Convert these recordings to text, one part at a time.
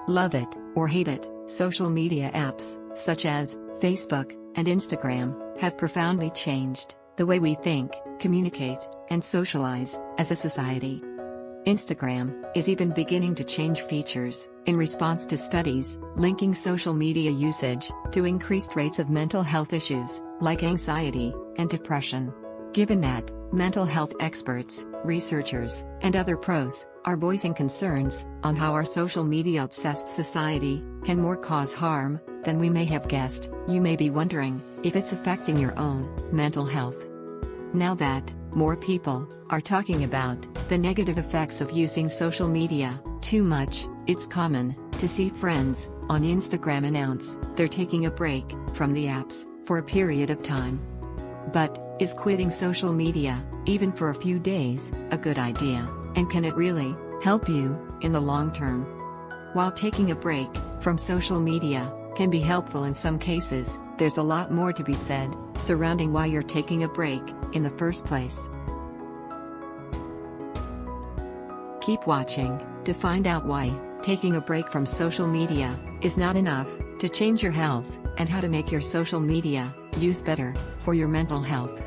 Love it, or hate it, social media apps, such as Facebook and Instagram, have profoundly changed the way we think, communicate, and socialize as a society. Instagram is even beginning to change features in response to studies linking social media usage to increased rates of mental health issues like anxiety and depression. Given that, mental health experts, researchers, and other pros are voicing concerns on how our social media obsessed society can more cause harm than we may have guessed, you may be wondering if it's affecting your own mental health. Now that more people are talking about the negative effects of using social media too much, it's common to see friends on Instagram announce they're taking a break from the apps for a period of time. But is quitting social media, even for a few days, a good idea, and can it really help you in the long term? While taking a break from social media can be helpful in some cases, there's a lot more to be said surrounding why you're taking a break in the first place. Keep watching to find out why taking a break from social media is not enough to change your health, and how to make your social media use better for your mental health.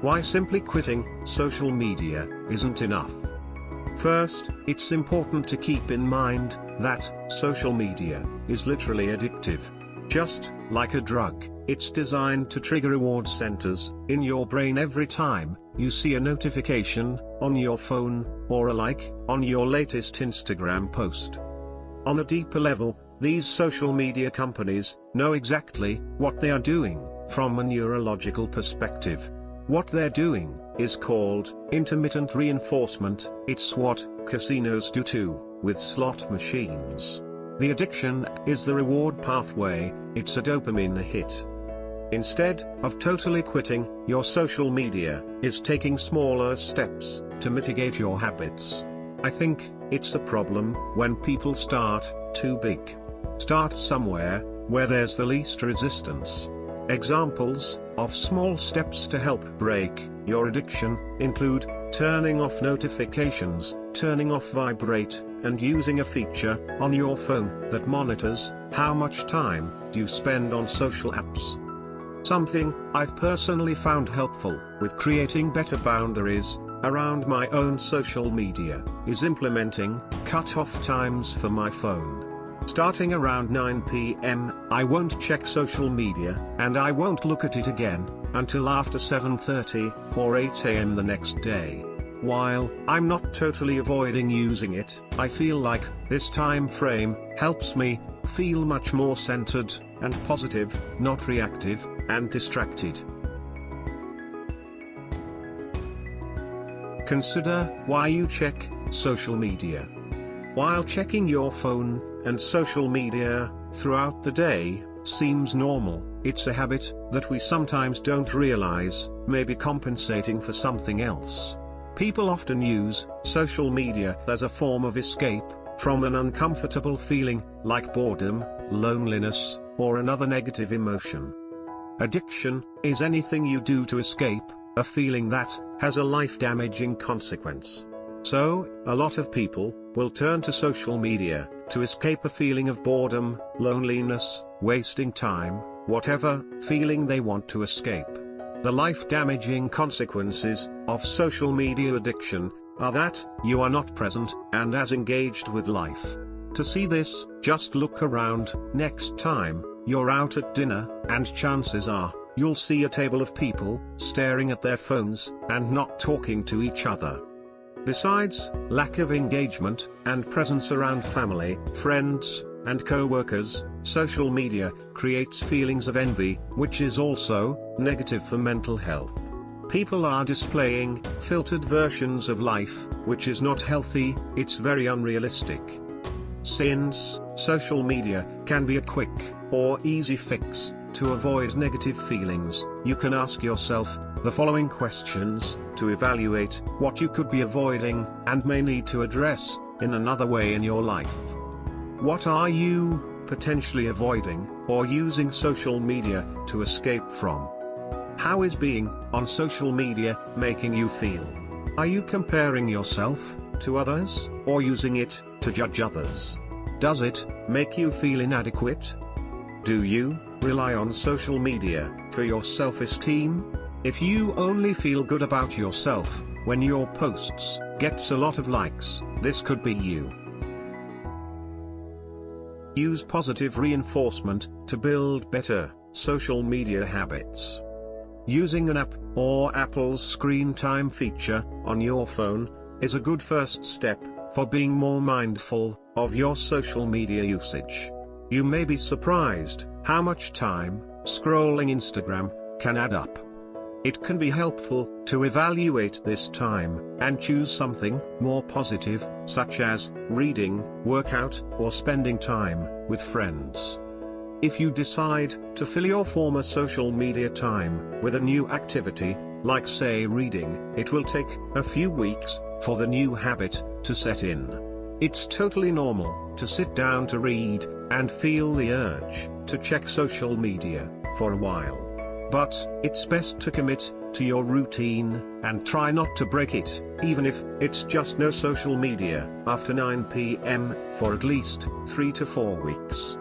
Why simply quitting social media isn't enough. First, it's important to keep in mind that social media is literally addictive. Just like a drug, it's designed to trigger reward centers in your brain every time you see a notification on your phone or a like on your latest Instagram post. On a deeper level, these social media companies know exactly what they are doing from a neurological perspective. What they're doing is called intermittent reinforcement. It's what casinos do too, with slot machines. The addiction is the reward pathway, it's a dopamine hit. Instead of totally quitting your social media, is taking smaller steps to mitigate your habits. I think it's a problem when people start too big. Start somewhere where there's the least resistance. Examples of small steps to help break your addiction include turning off notifications, turning off vibrate, and using a feature on your phone that monitors how much time you spend on social apps. Something I've personally found helpful with creating better boundaries around my own social media is implementing cut-off times for my phone. Starting around 9 p.m., I won't check social media, and I won't look at it again until after 7:30 or 8 a.m. the next day. While I'm not totally avoiding using it, I feel like this time frame helps me feel much more centered and positive, not reactive and distracted. Consider why you check social media. While checking your phone and social media throughout the day seems normal, it's a habit that we sometimes don't realize may be compensating for something else. People often use social media as a form of escape from an uncomfortable feeling, like boredom, loneliness, or another negative emotion. Addiction is anything you do to escape a feeling that has a life-damaging consequence. So, a lot of people will turn to social media to escape a feeling of boredom, loneliness, wasting time, whatever feeling they want to escape. The life-damaging consequences of social media addiction are that you are not present and as engaged with life. To see this, just look around next time you're out at dinner, and chances are you'll see a table of people staring at their phones and not talking to each other. Besides lack of engagement and presence around family, friends, and co-workers, social media creates feelings of envy, which is also negative for mental health. People are displaying filtered versions of life, which is not healthy, it's very unrealistic. Since social media can be a quick or easy fix to avoid negative feelings, you can ask yourself the following questions to evaluate what you could be avoiding and may need to address in another way in your life. What are you potentially avoiding or using social media to escape from? How is being on social media making you feel? Are you comparing yourself to others, or using it to judge others? Does it make you feel inadequate? Do you rely on social media for your self-esteem? If you only feel good about yourself when your posts gets a lot of likes, this could be you. Use positive reinforcement to build better social media habits. Using an app or Apple's screen time feature on your phone is a good first step for being more mindful of your social media usage. You may be surprised how much time scrolling Instagram can add up. It can be helpful to evaluate this time and choose something more positive, such as reading, workout, or spending time with friends. If you decide to fill your former social media time with a new activity, like say reading, it will take a few weeks for the new habit to set in. It's totally normal to sit down to read and feel the urge to check social media for a while. But it's best to commit to your routine and try not to break it, even if it's just no social media after 9 p.m. for at least 3 to 4 weeks.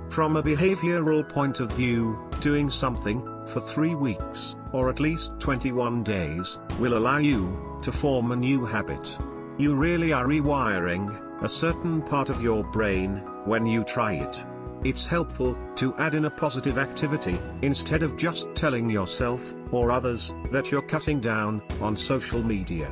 From a behavioral point of view, doing something for 3 weeks, or at least 21 days, will allow you to form a new habit. You really are rewiring a certain part of your brain when you try it. It's helpful to add in a positive activity, instead of just telling yourself or others that you're cutting down on social media.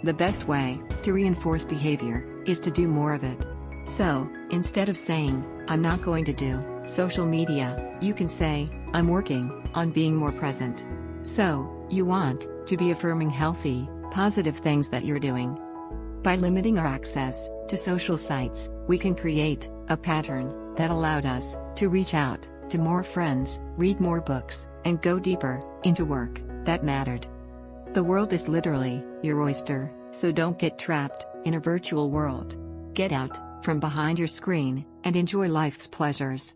The best way to reinforce behavior is to do more of it. So, instead of saying, "I'm not going to do social media," you can say, "I'm working on being more present." So, you want to be affirming healthy, positive things that you're doing. By limiting our access to social sites, we can create a pattern that allowed us to reach out to more friends, read more books, and go deeper into work that mattered. The world is literally your oyster, so don't get trapped in a virtual world. Get out from behind your screen and enjoy life's pleasures.